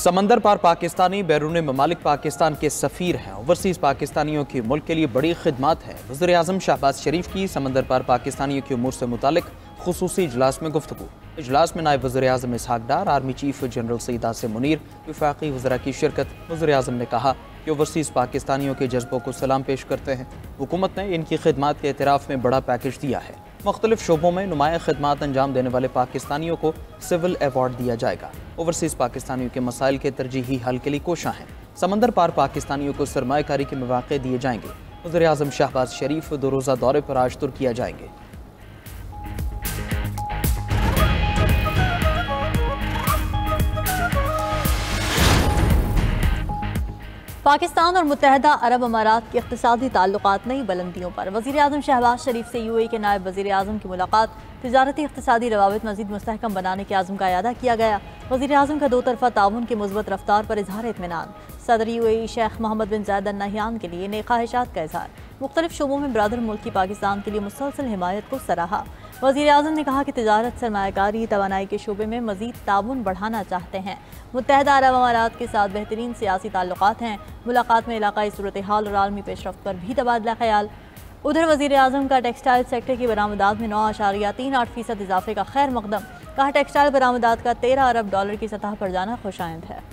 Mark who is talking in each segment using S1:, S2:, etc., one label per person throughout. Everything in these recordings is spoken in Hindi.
S1: समंदर पार पाकिस्तानी बैरून ममालिक पाकिस्तान के सफ़ीर हैं। ओवरसीज़ पाकिस्तानियों की मुल्क के लिए बड़ी खिदमत है। वज़ीर-ए-आज़म शहबाज शरीफ की समंदर पार पाकिस्तानियों के उमूर से मुतालिक खुसूसी इजलास में गुफ्तगू। इजलास में नायब वज़ीर-ए-आज़म Ishaq Dar, army chief general Saeed Asim Munir, वफाकी वज़रा की शिरकत। वज़ीर-ए-आज़म ने कहा कि ओवरसीज़ पाकिस्तानियों के जज्बों को सलाम पेश करते हैं। हुकूमत ने इनकी खिदमत के एतराफ़ में बड़ा पैकेज दिया है। मुख्तलिफ शोबों में नुमाया खिदमत अंजाम देने वाले पाकिस्तानियों को सिविल अवार्ड दिया जाएगा। ओवरसीज़ पाकिस्तानियों के मसाइल के तरजीही हल के लिए कोशां हैं। समंदर पार पाकिस्तानियों को सरमायाकारी के मौक़े दिए जाएंगे। वज़ीर-ए-आज़म शहबाज शरीफ 2 रोज़ा दौरे पर आज तुर्किया जाएंगे।
S2: पाकिस्तान और मुत्तहदा अरब अमारात के इक़्तिसादी ताल्लुकात नई बुलंदियों पर। वज़ीर-ए-आज़म शहबाज शरीफ से यूएई के नायब वज़ीर-ए-आज़म की मुलाकात। तिजारती इक़्तिसादी रवाबित मज़ीद मुस्तहकम बनाने के आज़म का इयादा किया गया। वज़ीर-ए-आज़म का 2 तरफ़ा ताउन की मुस्बत रफ्तार पर इज़हार इत्मीनान। सदर यूएई शेख मोहम्मद बिन ज़ायद अल नहयान के लिए नए ख्वाहिशात का इज़हार। मुख्तलिफ शोबों में ब्रादर मुल्क की पाकिस्तान के लिए मुसलसल हिमायत को सराहा। वज़ीर-ए-आज़म ने कहा कि तिजारत, सरमायाकारी, तवानाई के शोबे में मज़ीद ताउन बढ़ाना चाहते हैं। मुत्तहदा अरब अमारात के साथ बेहतरीन सियासी ताल्लुकात हैं। मुलाकात में इलाकाई सूरत हाल और आलमी पेशरफ्त पर भी तबादला ख्याल। उधर वज़ीर-ए-आज़म का टेक्सटाइल सेक्टर की बरामदात में 9.38% इजाफे का खैर मकदम। कहा टेक्सटाइल बरामदात का $13 अरब की सतह पर जाना खुशाइंद है।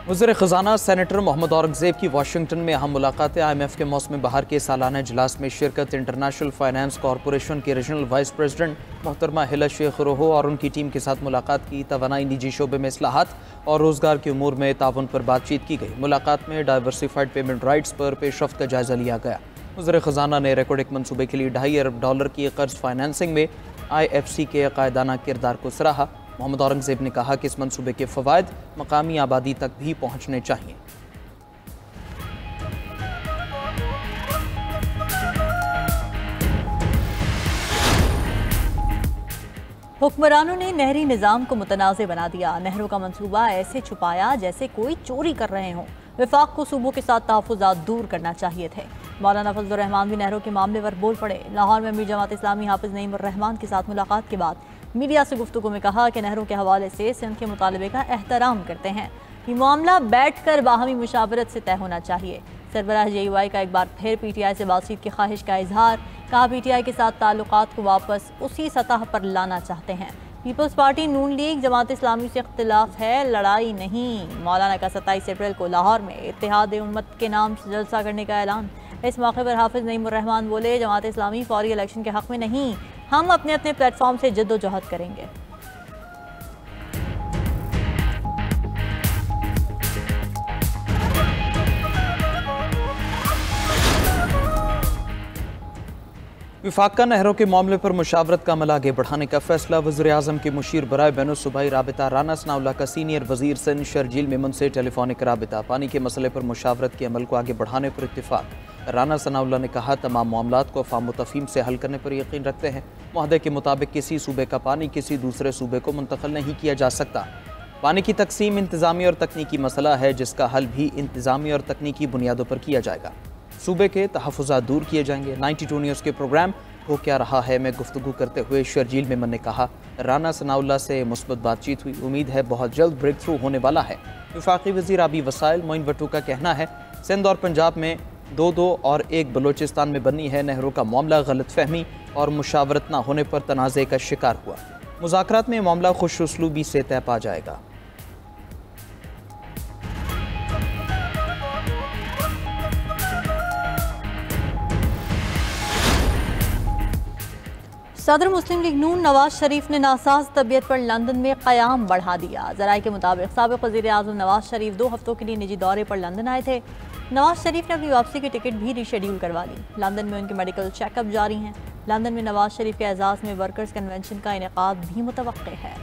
S1: वज़ीर ख़ज़ाना सेनेटर मोहम्मद औरंगज़ेब की वाशिंगटन में अहम मुलाकात। IMF के मौसम बहार के सालाना इजलास में शिरकत। इंटरनेशनल फाइनेंस कॉरपोरेशन के रीजनल वाइस प्रेसिडेंट मोहतरमा हिला शेख रोहो और उनकी टीम के साथ मुलाकात की। तवानाई, निजी शोबे में इस्लाहात और रोज़गार के उमूर में ताउन पर बातचीत की गई। मुलाकात में डाइवर्सिफाइड पेमेंट राइट्स पर पेशरफ्त का जायज़ा लिया गया। वज़ीर ख़ज़ाना ने रिकॉर्ड एक मनसूबे के लिए $2.5 अरब की कर्ज फाइनेंसिंग में IFC के कायदाना किरदार को सराहा। मोहम्मद औरंगज़ेब ने कहा कि इस मनसूबे के फ़वाइद मकामी आबादी तक भी पहुँचने चाहिए।
S2: हुक्मरानों ने नहरी निज़ाम को मुतनाज़ बना दिया। नहरों का मंसूबा ऐसे छुपाया जैसे कोई चोरी कर रहे हों। वफाक को सूबों के साथ तहफ़्फ़ुज़ात दूर करना चाहिए थे। मौलाना फजलुर रहमान भी नहरों के मामले पर बोल पड़े। लाहौर में अमीर जमात इस्लामी हाफिज़ नईम उर रहमान के साथ मुलाकात के बाद मीडिया से गुफ्तगू में कहा कि नहरों के हवाले से सिंध के मुतालबे का एहतराम करते हैं। ये मामला बैठ कर बाहमी मुशावरत से तय होना चाहिए। सरबराह JUI का एक बार फिर PTI से बातचीत की ख्वाहिश का इजहार। कहा PTI के साथ ताल्लुकात को वापस उसी सतह पर लाना चाहते हैं। पीपल्स पार्टी, नून लीग, जमात इस्लामी से इख्तिलाफ है, लड़ाई नहीं। मौलाना का 27 अप्रैल को लाहौर में इत्तेहाद उम्मत के नाम से जलसा करने का ऐलान। इस मौके पर हाफिज़ नईम उर रहमान बोले, जमात इस्लामी फौरी इलेक्शन के हक़ में नहीं, हम अपने अपने प्लेटफॉर्म से जद्दोजहद करेंगे।
S1: वफाका नहरों के मामले पर मुशावरत का अमल आगे बढ़ाने का फैसला। वज़ीर-ए-आज़म के मुशीर बराए बैनुल-सूबाई राबिता राना सनाउल्लाह का सीनियर वज़ीर सिंध शर्जील मेमन से टेलीफोनिक राबिता। पानी के मसले पर मुशावरत के अमल को आगे बढ़ाने पर इत्तिफाक। राना सनाउल्लाह ने कहा, तमाम मामलात को अफ़ाम तफ़हीम से हल करने पर यकीन रखते हैं। मुआहदे के मुताबिक किसी सूबे का पानी किसी दूसरे सूबे को मुंतकिल नहीं किया जा सकता। पानी की तकसीम इंतज़ामी और तकनीकी मसला है, जिसका हल भी इंतज़ामी और तकनीकी बुनियादों पर किया जाएगा। सूबे के तहफ़्फ़ुज़ात दूर किए जाएंगे। 92 न्यूज़ के प्रोग्राम हो क्या रहा है में गुफ्तगू करते हुए शर्जील मेमन ने कहा, राना सनाउल्लाह से मुस्बत बातचीत हुई। उम्मीद है बहुत जल्द ब्रेक थ्रू होने वाला है। वफाकी वज़ीर आबी वसाइल मोइन भट्टू का कहना है, सिंध और पंजाब में 2-2 और 1 बलोचिस्तान में बनी है। नहरों का मामला गलत फहमी और मुशावरत न होने पर तनाज़े का शिकार हुआ। मुज़ाकरात में मामला खुश उसलूबी से तय पा जाएगा।
S2: सदर मुस्लिम लीग नून नवाज शरीफ ने नासाज तबीयत पर लंदन में क़याम बढ़ा दिया। ज़राए के मुताबिक साबिक़ वज़ीर-ए-आज़म नवाज शरीफ 2 हफ्तों के लिए निजी दौरे पर लंदन आए थे। नवाज शरीफ ने अपनी वापसी की टिकट भी रीशेड्यूल करवा ली। लंदन में उनके मेडिकल चेकअप जारी हैं। लंदन में नवाज शरीफ के एजाज़ में वर्कर्स कन्वेंशन का इनेकाद भी मुतवक्के है।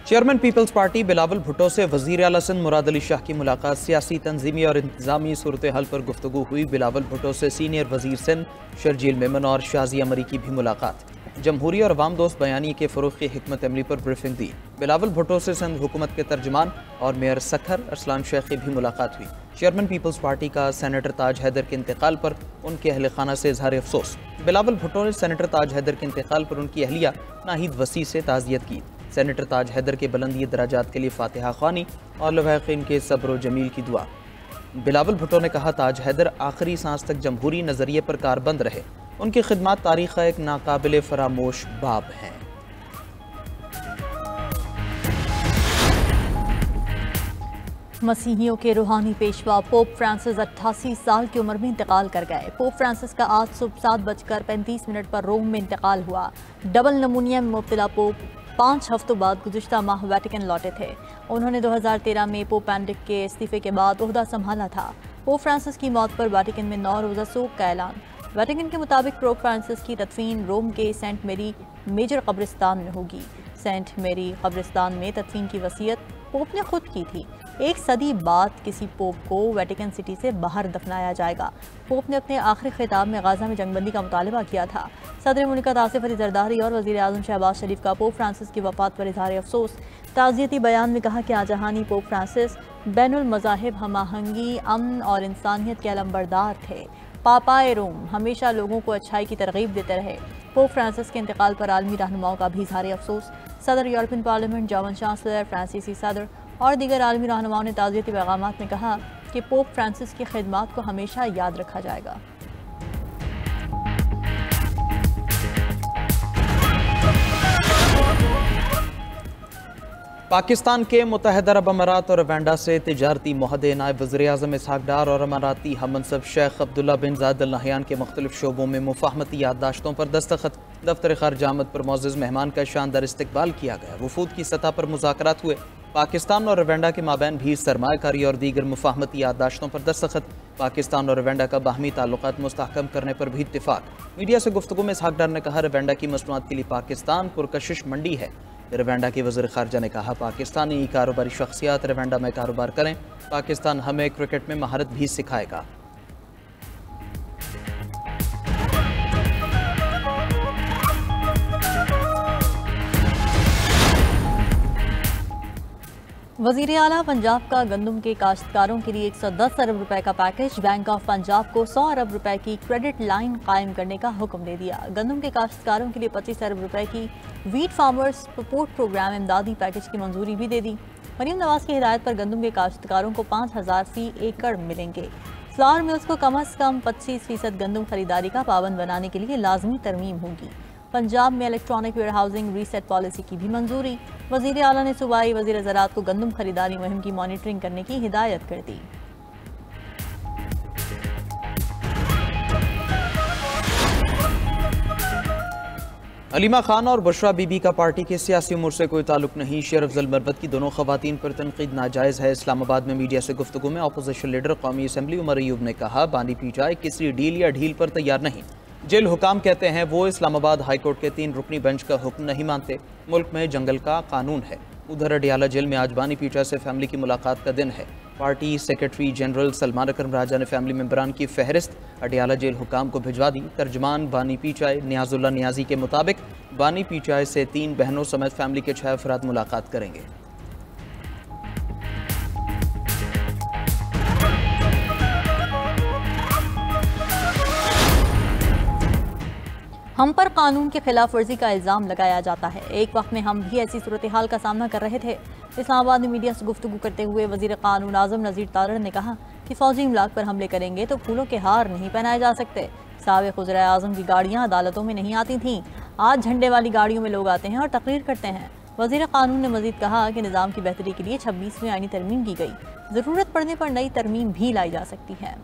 S1: Chairman Peoples Party Bilawal Bhutto से वज़ीर आला सिंध मुराद अली शाह की मुलाकात। सियासी, तंजीमी और इंतजामी सूरत हाल पर गुफ्तगू हुई। बिलावल भुट्टो से सीनियर वज़ीर सिंध शर्जील मेमन और शाजी अमरी की भी मुलाकात। जमहूरी और अवाम दोस्त बयानी के फ़रोग़ की हिकमत अमली पर ब्रीफिंग दी। बिलावल भुट्टो से सिंध हुकूमत के तर्जुमान और मेयर सखर अरसलान शेख की भी मुलाकात हुई। चेयरमैन पीपल्स पार्टी का सेनेटर ताज हैदर के इंतकाल पर उनके अहल खाना से इजहार अफसोस। बिलावल भुट्टो ने सेनेटर ताज हैदर के इंतकाल पर उनकी अहलिया नाहिद वसी से ताज़ियत की। सेनेटर ताज हैदर के बुलंदी दराजात के लिए फातिहा ख़्वानी और लवाहिक़ीन के सब्र व जमील की दुआ। बिलावल भुट्टो ने कहा, ताज हैदर आखिरी सांस तक जमहूरी नज़रिए पर कारबंद रहे। उनकी खिदमत तारीख़ का एक नाकाबिल फरामोश बाब हैं।
S2: मसीहियों के रूहानी पेशवा पोप फ्रांसिस 88 साल की उम्र में इंतकाल कर गए। पोप फ्रांसिस का आज सुबह 7:35 पर रोम में इंतकाल हुआ। डबल नमूनिया में मुब्तला पोप 5 हफ्तों बाद गुज़िश्ता माह वेटिकन लौटे थे। उन्होंने 2013 में पोप बेनेडिक्ट के इस्तीफे के बाद ओहदा संभाला था। पोप फ्रांसिस की मौत पर वेटिकन में 9 रोज़ा सोग का ऐलान। वेटिकन के मुताबिक पोप फ्रांसिस की तदफीन रोम के सेंट मेरी मेजर कब्रिस्तान में होगी। सेंट मेरी कब्रिस्तान में तदफीन की वसीयत पोप ने खुद की थी। 1 सदी बाद किसी पोप को वेटिकन सिटी से बाहर दफनाया जाएगा। पोप ने अपने आखिरी खिताब में गाजा में जंगबंदी का मुतालबा किया था। सदर मुमलिकत आसिफ अली जरदारी और वज़ीर आज़म शहबाज शरीफ का पोप फ्रांसिस की वफ़ात पर इज़हार अफसोस। ताज़ियती बयान में कहा कि आजहानी पोप फ्रांसिस बैनुल मज़ाहिब हमआहंगी, अमन और इंसानियत के अलंबरदार थे। पापाए रोम हमेशा लोगों को अच्छाई की तरगीब देते रहे। पोप फ्रांसिस के इंतकाल पर आलमी रहनुमाओं का भी इज़हार अफसोस। सदर यूरोपियन पार्लियामेंट, जर्मन चांसलर, फ्रांसीसी सदर और दीगर आलमी रहनुमाओं ने ताज़ियती पैगामात में कहा कि पोप फ्रांसिस की खिदमत को हमेशा याद रखा जाएगा।
S1: पाकिस्तान के मुत्तहिदा अरब अमारात और रवांडा से तिजारती मुआहदे नायब वज़ीर-ए-आज़म इसहाक़ डार और अमाराती हम मनसब शेख अब्दुल्ला बिन ज़ायद अल नहयान के मुख्तलिफ शोबों में मुफ़ाहमती याददाश्तों पर दस्तखत। दफ्तर ख़ारिजा आमद पर मुअज़्ज़ज़ मेहमान का शानदार इस्तकबाल किया गया। वफूद की सतह पर मुज़ाकरात हुए। पाकिस्तान और रवांडा के माबैन भी सरमायाकारी और दीगर मुफ़ाहमती याददाश्तों पर दस्तखत। पाकिस्तान और रवांडा का बाहमी ताल्लुकात मुस्तहकम करने पर भी इत्तिफाक। मीडिया से गुफ्तगू में इसहाक़ डार ने कहा, रवांडा की मसनूआत के लिए पाकिस्तान पुरकशिश मंडी है। रवांडा के वज़ीर ख़ारिजा ने कहा, पाकिस्तानी कारोबारी शख्सियात रवांडा में कारोबार करें। पाकिस्तान हमें क्रिकेट में महारत भी सिखाएगा।
S2: वज़ीर आला पंजाब का गंदम के काश्तकारों के लिए 110 अरब रुपए का पैकेज। बैंक ऑफ पंजाब को 100 अरब रुपए की क्रेडिट लाइन कायम करने का हुक्म दे दिया। गंदम के काश्तकारों के लिए 25 अरब रुपए की वीट फार्मर्स सपोर्ट प्रोग्राम इमदादी पैकेज की मंजूरी भी दे दी। मरीम नवाज की हिदायत पर गंदम के काश्तकारों को 5000 फी एकड़ मिलेंगे। फ्लावर मिल्स को कम अज़ कम 25% गंदम खरीदारी का पाबंद बनाने के लिए लाजमी तरमीम होगी। पंजाब में electronic warehousing receipt policy की भी मंजूरी। वज़ीर आला ने सूबाई वज़ीर ज़राअत को गंदम खरीदारी मुहिम की मॉनिटरिंग करने की हिदायत कर दी।
S1: अलीमा खान और बुशरा बीबी का पार्टी के सियासी उमूर से कोई ताल्लुक नहीं। शेर अफजल मरवत की दोनों खवातीन पर तनकीद नाजायज़ है। इस्लामाबाद में मीडिया से गुफ्तगू में अपोजिशन लीडर कौमी असम्बली उमर अयूब ने कहा, बानी पीचाई किसी डील या ढील पर तैयार नहीं। जेल हुकाम कहते हैं वो इस्लामाबाद हाईकोर्ट के 3 रुकनी बेंच का हुक्म नहीं मानते। मुल्क में जंगल का कानून है। उधर अडियाला जेल में आज बानी पीचा से फैमिली की मुलाकात का दिन है। पार्टी सेक्रेटरी जनरल सलमान अकरम राजा ने फैमिली मेंबरान की फहरिस्त अडियाला जेल हुकाम को भिजवा दी। तर्जमान बानी पीचाई नियाजुल्ला नियाजी के मुताबिक बानी पीचाई से 3 बहनों समेत फैमिली के 6 अफराद मुलाकात करेंगे।
S2: हम पर कानून की खिलाफ वर्जी का इल्ज़ाम लगाया जाता है। एक वक्त में हम भी ऐसी सूरत हाल का सामना कर रहे थे। इस्लामाबाद में मीडिया से गुफ्तगू करते हुए वज़ीर कानून आज़म नज़ीर तारड़ ने कहा कि फ़ौजी इमलाक पर हमले करेंगे तो फूलों के हार नहीं पहनाए जा सकते। साबिक़ वज़ीर आज़म की गाड़ियाँ अदालतों में नहीं आती थीं, आज झंडे वाली गाड़ियों में लोग आते हैं और तकरीर करते हैं। वज़ीर कानून ने मज़ीद कहा कि निज़ाम की बेहतरी के लिए 26वीं आईनी तरमीम की गई। ज़रूरत पड़ने पर नई तरमीम भी लाई जा सकती है।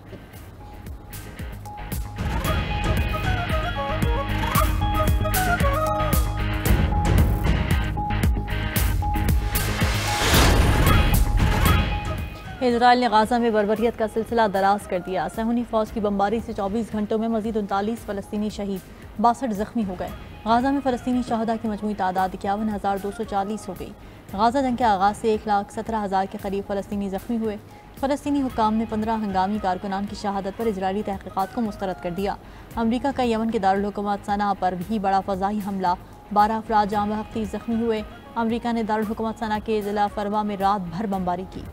S2: इजराइल ने गाजा में बर्बरियत का सिलसिला दराज कर दिया। सहूनी फौज की बमबारी से 24 घंटों में मजीद 39 फ़लस्तीनी शहीद, 62 जख्मी हो गए। गाजा में फ़लस्तीनी शहदा की मजमूई तादाद 51,240 हो गई। गाजा जंग के आगाज़ से 1,17,000 के करीब फ़लस्तीनी जख्मी हुए। फ़लस्तीनी हुक्काम ने 15 हंगामी कारकुनान की शहादत पर इजरायली तहकीकात को मुस्तरद कर दिया। अमरीका का यमन के दारुल हुकूमत सना पर भी बड़ा फ़ज़ाई हमला, 12 अफराद जाँ बहक 30 ज़ख्मी हुए। अमरीका ने दारुल हुकूमत सना के ज़िला फरवा में रात भर बमबारी की।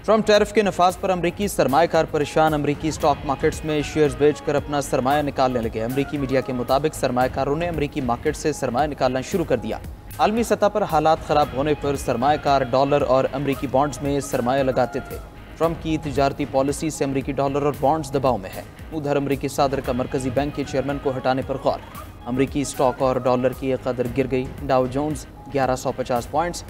S1: ट्रम्प टैरिफ के नफाज पर अमरीकी सरमाएकार परेशान। अमरीकी स्टॉक मार्केट्स में शेयर्स बेचकर अपना सरमाया निकालने लगे। अमरीकी मीडिया के मुताबिक सरमाएकारों ने अमरीकी मार्केट से सरमाया निकालना शुरू कर दिया। आलमी सतह पर हालात खराब होने पर सरमाएकार डॉलर और अमरीकी बॉन्ड्स में सरमाया लगाते थे। ट्रम्प की तिजारती पॉलिसी से अमरीकी डॉलर और बॉन्ड्स दबाव में है। उधर अमरीकी सदर का मरकजी बैंक के चेयरमैन को हटाने पर गौर। अमरीकी स्टॉक और डॉलर की कदर गिर गई। डाउ जोन्स 1150 पॉइंट्स,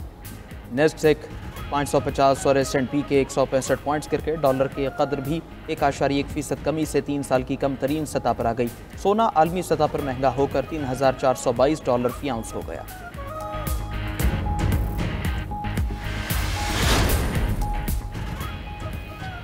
S1: नेस्डैक 550 और S&P के 165 पॉइंट्स गिर के डॉलर की कदर भी 1.1% कमी से 3 साल की कम तरीन सतह पर आ गई। सोना आलमी सतह पर महंगा होकर $3,422 फी आउंस हो गया।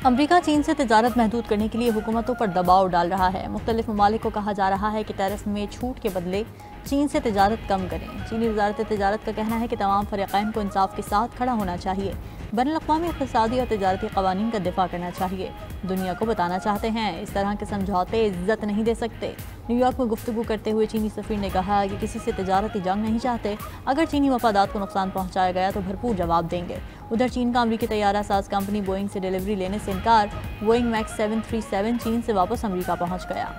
S2: अमरीका चीन से तिजारत महदूद करने के लिए हुकूमतों पर दबाव डाल रहा है। मुख्तलिफ ममालिक को कहा जा रहा है कि टैरिफ में छूट के बदले चीन से तिजारत कम करें। चीनी वजारत तिजारत का कहना है कि तमाम फरीक़ैन को इंसाफ के साथ खड़ा होना चाहिए। बैनुल-अक़वामी इक़्तिसादी और तिजारती क़वानीन का दिफा करना चाहिए। दुनिया को बताना चाहते हैं इस तरह के समझौते इज्जत नहीं दे सकते। न्यूयॉर्क में गुफ्तगू करते हुए चीनी सफ़ीर ने कहा कि किसी से तिजारती जंग नहीं चाहते। अगर चीनी मफादात को नुकसान पहुँचाया गया तो भरपूर जवाब देंगे। उधर चीन का अमरीकी तैयारा साज कंपनी बोइंग से डिलीवरी लेने से इनकार। बोइंग मैक्स 737 चीन से वापस अमरीका पहुँच गया।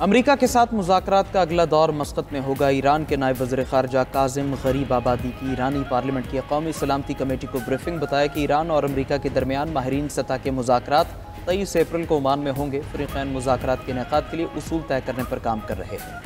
S1: अमरीका के साथ मुज़ाकरात का अगला दौर मस्कत में होगा। ईरान के नायब वज़ीर ख़ारजा काज़िम गरीबाबादी की ईरानी पार्लियामेंट की कौमी सलामती कमेटी को ब्रीफिंग बताया कि ईरान और अमरीका के दरमियान माहिरीन सतह के मुज़ाकरात 23 अप्रैल को ओमान में होंगे। फ़रीक़ैन मुज़ाकरात के इनेकाद के लिए उसूल तय करने पर काम कर रहे हैं।